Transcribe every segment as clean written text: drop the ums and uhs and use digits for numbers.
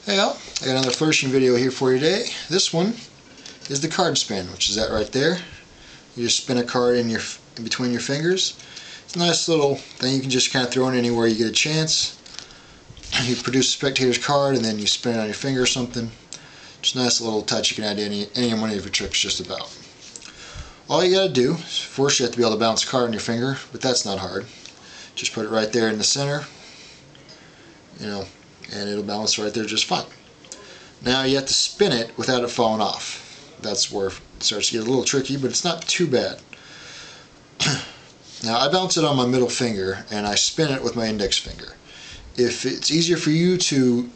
Hey all, I got another flourishing video here for you today. This one is the card spin, which is that right there. You just spin a card in between your fingers. It's a nice little thing you can just kind of throw in anywhere you get a chance. You produce a spectator's card and then you spin it on your finger or something. Just a nice little touch you can add to any of one of your tricks just about. All you gotta do is first you have to be able to bounce a card on your finger, but that's not hard. Just put it right there in the center, and it'll balance right there just fine. Now you have to spin it without it falling off. That's where it starts to get a little tricky, but it's not too bad. Now I bounce it on my middle finger and I spin it with my index finger. If it's easier for you to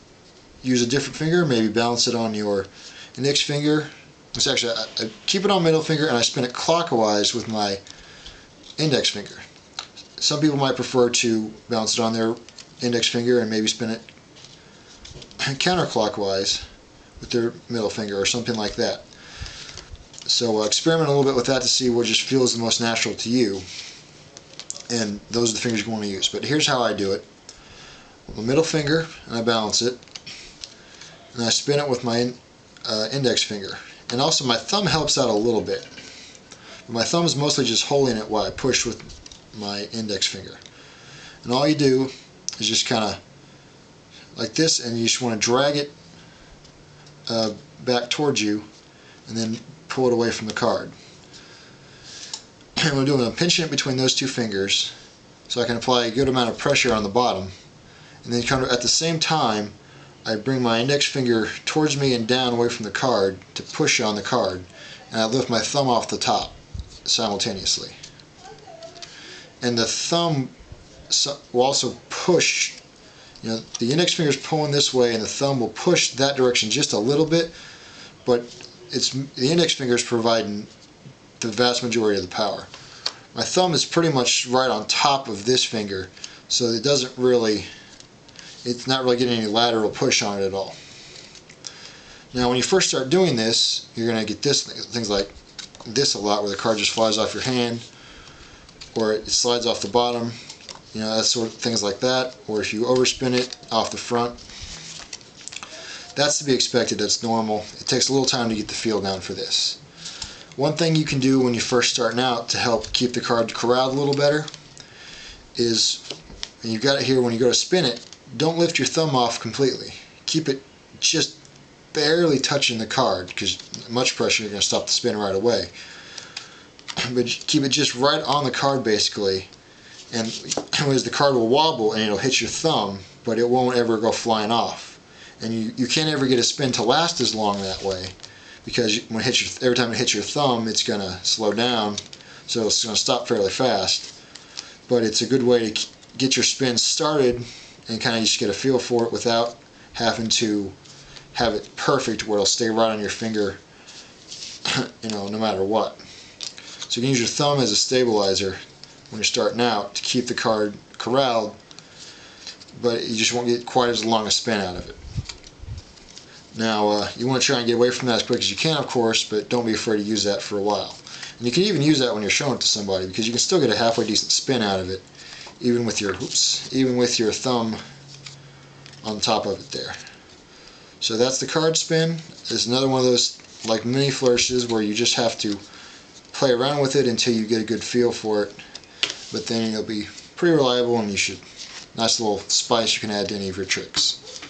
use a different finger, maybe balance it on your index finger. It's actually, I keep it on middle finger and I spin it clockwise with my index finger. Some people might prefer to bounce it on their index finger and maybe spin it counterclockwise with their middle finger or something like that. So experiment a little bit with that to see what just feels the most natural to you, and those are the fingers you want to use. But here's how I do it. With my middle finger, and I balance it, and I spin it with my index finger, and also my thumb helps out a little bit. But my thumb is mostly just holding it while I push with my index finger. And all you do is just kind of like this, and you just want to drag it back towards you and then pull it away from the card. And what I'm doing, I'm pinching it between those two fingers so I can apply a good amount of pressure on the bottom, and then kind of at the same time I bring my index finger towards me and down away from the card to push on the card, and I lift my thumb off the top simultaneously. And the thumb will also push. The index finger is pulling this way and the thumb will push that direction just a little bit, but the index finger is providing the vast majority of the power. My thumb is pretty much right on top of this finger, so it's not really getting any lateral push on it at all. Now when you first start doing this, you're going to get things like this a lot, where the card just flies off your hand, or it slides off the bottom. That sort of things like that, or if you overspin it off the front. That's to be expected, that's normal. It takes a little time to get the feel down for this. One thing you can do when you're first starting out to help keep the card corralled a little better is, and you've got it here, when you go to spin it, don't lift your thumb off completely. Keep it just barely touching the card, because much pressure you're going to stop the spin right away. But keep it just right on the card basically, and the card will wobble and it'll hit your thumb, but it won't ever go flying off. And you can't ever get a spin to last as long that way, because every time it hits your thumb it's going to slow down, so it's going to stop fairly fast. But it's a good way to get your spin started and kind of just get a feel for it without having to have it perfect where it'll stay right on your finger no matter what. So you can use your thumb as a stabilizer when you're starting out to keep the card corralled, but you just won't get quite as long a spin out of it. Now you want to try and get away from that as quick as you can, of course, but don't be afraid to use that for a while. And you can even use that when you're showing it to somebody, because you can still get a halfway decent spin out of it even with your thumb on top of it there. So that's the card spin. It's another one of those like mini flourishes where you just have to play around with it until you get a good feel for it. But then it'll be pretty reliable, and nice little spice you can add to any of your tricks.